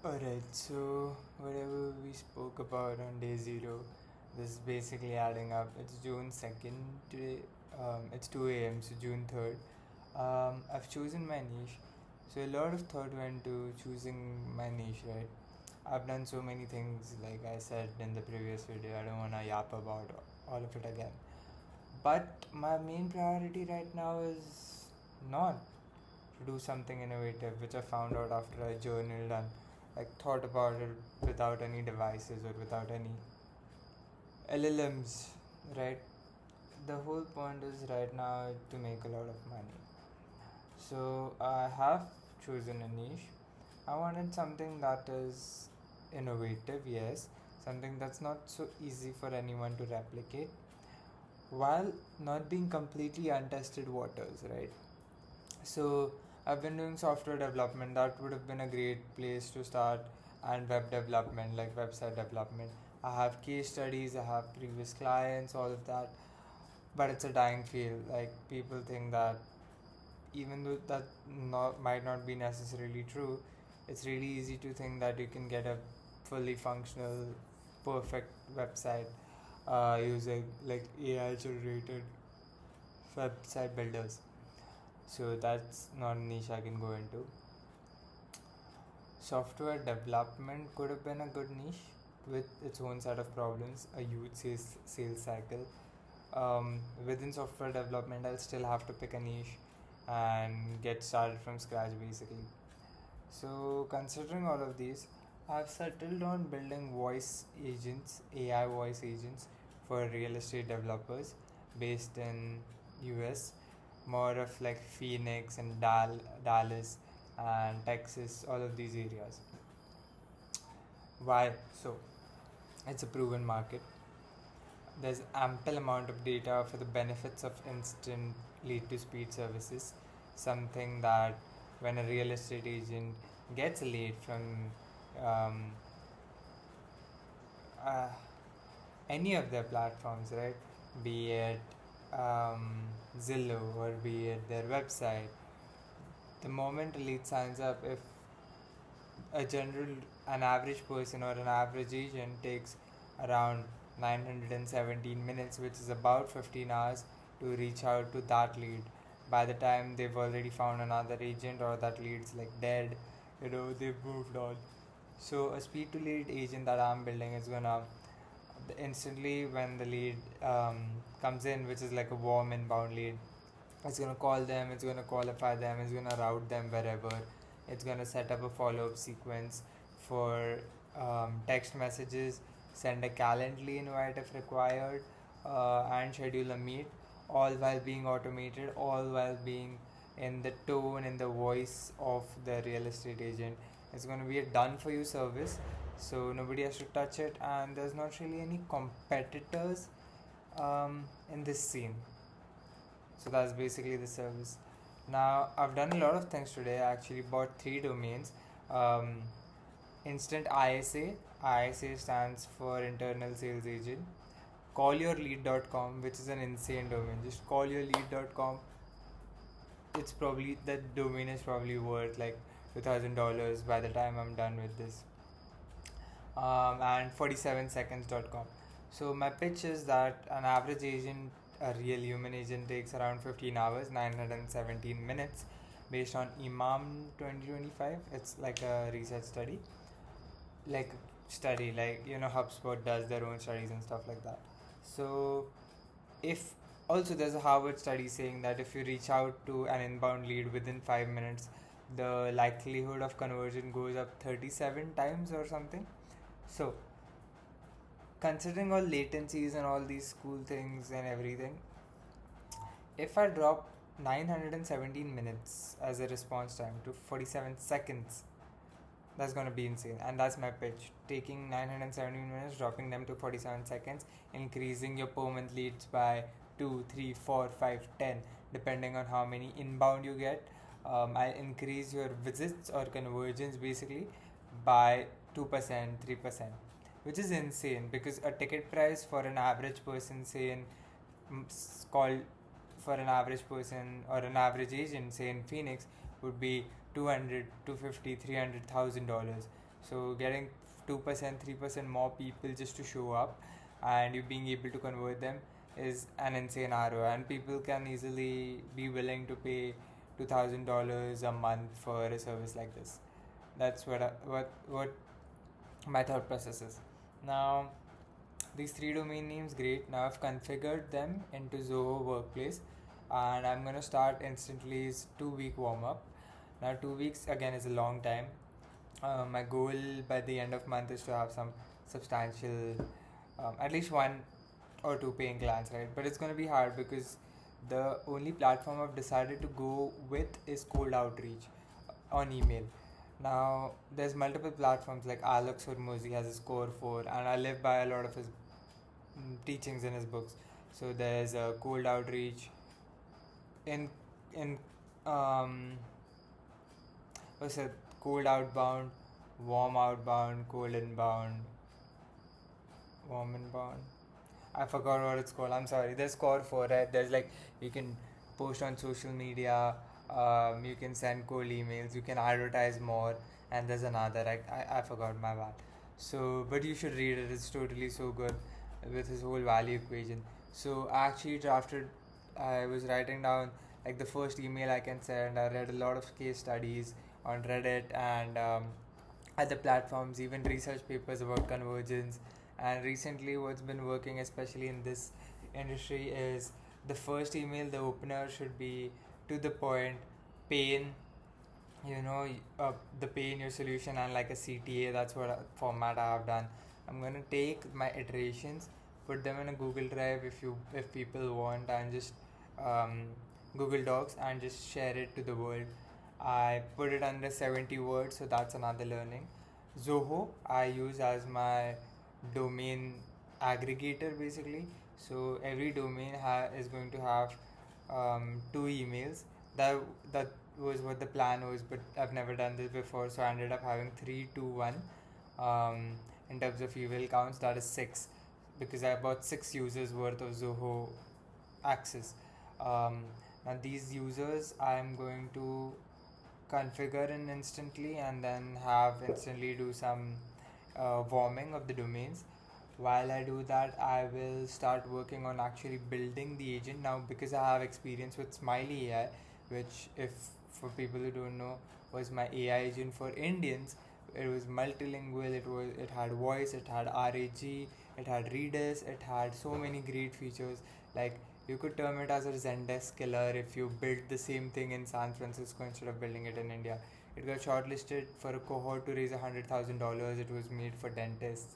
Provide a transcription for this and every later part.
Alright, so whatever we spoke about on day zero, this is basically adding up. It's June 2nd today, it's 2 a.m., so June 3rd. I've chosen my niche, so a lot of thought went to choosing my niche, right? I've done so many things, like I said in the previous video, I don't want to yap about all of it again. But my main priority right now is not to do something innovative, which I found out after I journaled and like thought about it without any devices or without any LLMs, right? The whole point is right now to make a lot of money. So I have chosen a niche. I wanted something that is innovative, yes, something that's not so easy for anyone to replicate, while not being completely untested waters, right? So I've been doing software development. That would have been a great place to start, and web development, like website development. I have case studies, I have previous clients, all of that. But it's a dying field. Like people think that even though that might not be necessarily true, it's really easy to think that you can get a fully functional, perfect website using like AI generated website builders. So that's not a niche I can go into. Software development could have been a good niche with its own set of problems, a huge sales cycle. Within software development, I'll still have to pick a niche and get started from scratch basically. So, considering all of these, I've settled on building voice agents, AI voice agents for real estate developers based in US, more of like Phoenix and Dallas and Texas, all of these areas. Why? So, it's a proven market. There's ample amount of data for the benefits of instant lead to speed services, something that when a real estate agent gets a lead from um, uh, any of their platforms, right? Be it Zillow or be it their website, the moment a lead signs up, if a general an average person or an average agent takes around 917 minutes, which is about 15 hours, to reach out to that lead. By the time they've already found another agent or that lead's like dead, they've moved on. So a speed to lead agent that I'm building is gonna instantly when the lead comes in, which is like a warm inbound lead, it's gonna call them, it's gonna qualify them, it's gonna route them wherever, it's gonna set up a follow-up sequence for text messages, send a Calendly invite if required, and schedule a meet, all while being automated, all while being in the tone, in the voice of the real estate agent. It's going to be a done for you service, so nobody has to touch it, and there's not really any competitors in this scene. So that's basically the service. Now I've done a lot of things today. I actually bought 3 domains. Um, Instant ISA. ISA stands for Internal Sales Agent. Callyourlead.com, which is an insane domain. Just callyourlead.com. It's probably that domain is probably worth like $2,000 by the time I'm done with this. And 47seconds.com. So my pitch is that an average agent, a real human agent, takes around 15 hours, 917 minutes, based on Imam 2025. It's like a research study, HubSpot does their own studies and stuff like that. So if also there's a Harvard study saying that if you reach out to an inbound lead within 5 minutes, the likelihood of conversion goes up 37 times or something. So considering all latencies and all these cool things and everything, if I drop 917 minutes as a response time to 47 seconds, that's going to be insane. And that's my pitch. Taking 917 minutes, dropping them to 47 seconds, increasing your per month leads by 2, 3, 4, 5, 10, depending on how many inbound you get. I'll increase your visits or conversions basically by 2%, 3%, which is insane because a ticket price for an average person, say in called for an average person or an average agent, say in Phoenix, would be 200, 250, $300,000. So getting 2%, 3% more people just to show up, and you being able to convert them is an insane ROI, and people can easily be willing to pay $2,000 a month for a service like this. That's what my thought process is. Now, these three domain names, great. Now I've configured them into Zoho Workplace, and I'm gonna start instantly. Is 2 week warm up. Now 2 weeks again is a long time. My goal by the end of month is to have some substantial, at least one or two paying clients, right? But it's gonna be hard because the only platform I've decided to go with is cold outreach on email. Now there's multiple platforms like Alex Hormozi has a score for, and I live by a lot of his teachings in his books. So there's a cold outreach in in um what's it, cold outbound, warm outbound, cold inbound, warm inbound. I forgot what it's called. I'm sorry. There's score for it. There's like you can post on social media. You can send cold emails. You can advertise more. And there's another. I forgot my bad. So, but you should read it. It's totally so good with his whole value equation. So I actually drafted. I was writing down like the first email I can send. I read a lot of case studies on Reddit and other platforms, even research papers about convergence. And recently, what's been working, especially in this industry, is the first email, the opener should be to the point, pain, you know, the pain, your solution, and like a CTA. That's what format I have done. I'm gonna take my iterations, put them in a Google Drive if people want, and just um, Google Docs and just share it to the world. I put it under 70 words, so that's another learning. Zoho I use as my domain aggregator basically. So every domain is going to have two emails. That was what the plan was, but I've never done this before, so I ended up having 3, 2, 1. Um, in terms of email counts, that is six, because I bought 6 users worth of Zoho access. Um, Now these users I'm going to configure in instantly and then have instantly do some warming of the domains. While I do that, I will start working on actually building the agent now, because I have experience with Smiley AI, which, if for people who don't know, was my AI agent for Indians. It was multilingual. It had voice. It had RAG. It had Redis. It had so many great features. Like, you could term it as a Zendesk killer if you built the same thing in San Francisco instead of building it in India. It got shortlisted for a cohort to raise $100,000. It was made for dentists.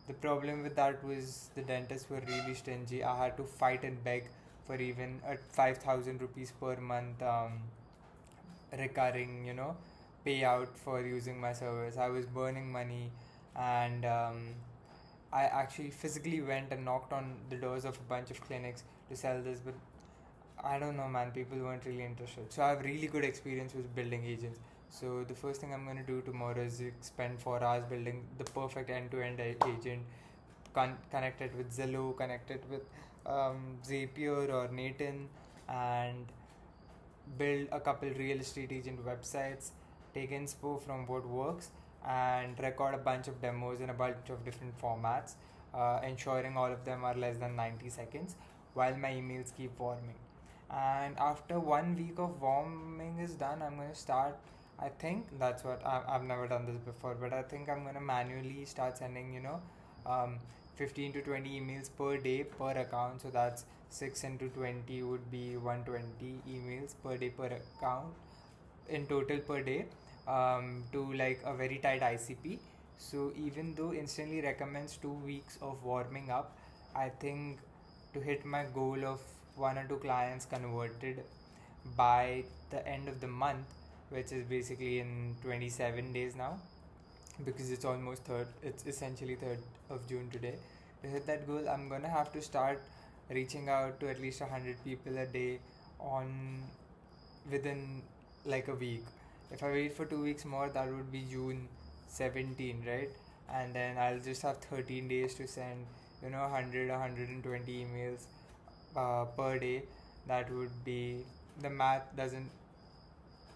The problem with that was the dentists were really stingy. I had to fight and beg for even a 5,000 rupees per month recurring, payout for using my service. I was burning money, and I actually physically went and knocked on the doors of a bunch of clinics to sell this, but I don't know, man. People weren't really interested. So I have really good experience with building agents. So the first thing I'm gonna do tomorrow is spend 4 hours building the perfect end-to-end agent, connected with Zillow, connected with Zapier or Nathan, and build a couple real estate agent websites, take inspo from what works, and record a bunch of demos in a bunch of different formats, ensuring all of them are less than 90 seconds while my emails keep warming. And after 1 week of warming is done, I'm going to start. I think that's what I've never done this before, but I think I'm going to manually start sending, um, 15 to 20 emails per day per account. So that's 6 into 20 would be 120 emails per day per account in total per day, to like a very tight ICP. So even though instantly recommends 2 weeks of warming up, I think to hit my goal of 1 or 2 clients converted by the end of the month, which is basically in 27 days now, because it's almost third. It's essentially 3rd of June today. To hit that goal, I'm gonna have to start reaching out to at least 100 people a day on within like a week. If I wait for 2 weeks more, that would be June 17, right? And then I'll just have 13 days to send 100 120 emails per day. That would be, the math doesn't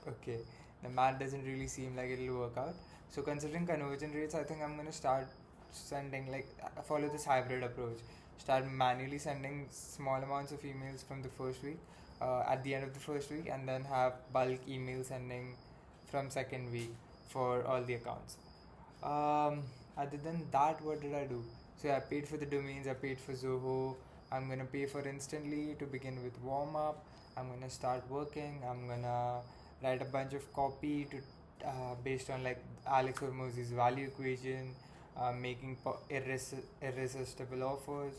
okay the math doesn't really seem like it'll work out, So considering conversion rates, I think I'm gonna start sending like follow this hybrid approach. Start manually sending small amounts of emails from the first week, at the end of the first week, and then have bulk email sending from second week for all the accounts. Um, Other than that, what did I do? So I paid for the domains, I paid for Zoho. I'm gonna pay for Instantly to begin with warm up. I'm gonna start working. I'm gonna write a bunch of copy to based on like Alex Hormozzi's value equation, making irresistible offers,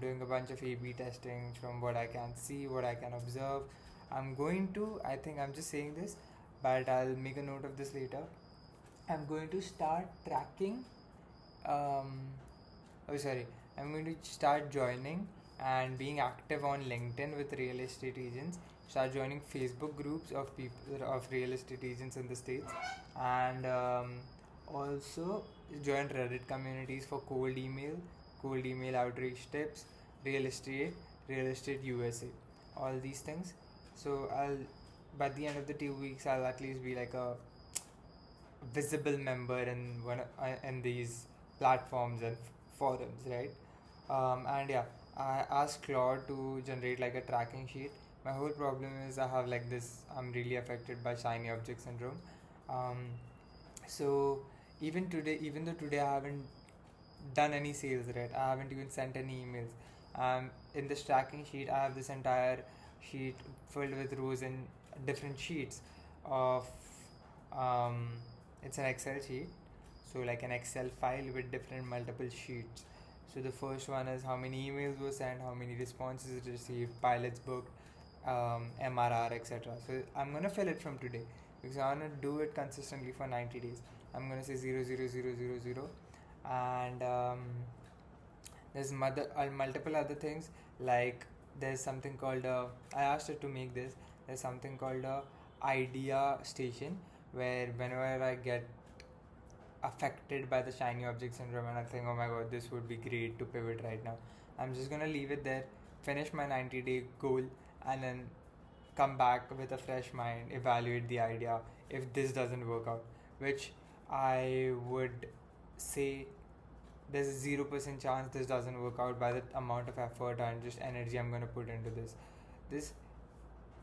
doing a bunch of A/B testing from what I can see, what I can observe. I'm going to. I think I'm just saying this, but I'll make a note of this later. I'm going to start tracking. Um, oh, sorry. I'm going to start joining and being active on LinkedIn with real estate agents. Start joining Facebook groups of people of real estate agents in the states, and also join Reddit communities for cold email outreach tips, real estate, real estate USA, all these things. So I'll by the end of the 2 weeks I'll at least be like a visible member in these platforms and forums, right? And yeah, I asked Claude to generate like a tracking sheet. My whole problem is I have like this. I'm really affected by shiny object syndrome. Um, so even though today I haven't done any sales, right? I haven't even sent any emails. In this tracking sheet, I have this entire sheet filled with rows and different sheets of um, it's an Excel sheet, so like an Excel file with different multiple sheets. So the first one is how many emails were sent, how many responses received, pilots booked, MRR, etc. So I'm gonna fill it from today because I wanna do it consistently for 90 days. I'm gonna say 00000, and there's multiple other things like there's something called I asked her to make this. There's something called a idea station where whenever I get affected by the shiny object syndrome and I think, oh my god, this would be great to pivot right now, I'm just gonna leave it there, finish my 90-day goal, and then come back with a fresh mind, evaluate the idea if this doesn't work out, which I would say there's a 0% chance this doesn't work out by the amount of effort and just energy I'm gonna put into this. This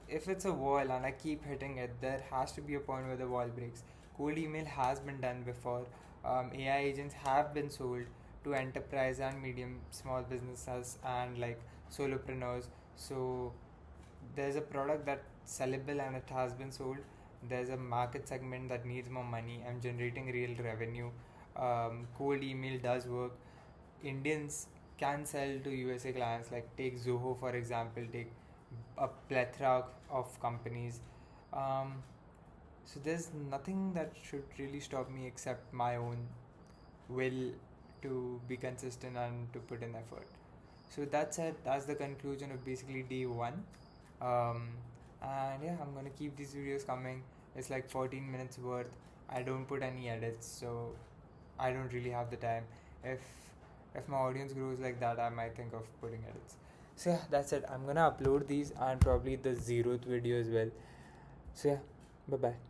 if it's a wall and I keep hitting it, there has to be a point where the wall breaks. Cold email has been done before. AI agents have been sold to enterprise and medium small businesses and like solopreneurs. So there's a product that's sellable and it has been sold. There's a market segment that needs more money. I'm generating real revenue. Cold email does work. Indians can sell to USA clients. Like take Zoho for example. Take a plethora of companies. Um, so there's nothing that should really stop me except my own will to be consistent and to put in effort. So that's it. That's the conclusion of basically day one. Um, and yeah, I'm gonna keep these videos coming. It's like 14 minutes worth. I don't put any edits, so I don't really have the time. If if my audience grows like that, I might think of putting edits. So yeah, that's it. I'm gonna upload these and probably the zeroth video as well. So yeah, bye bye.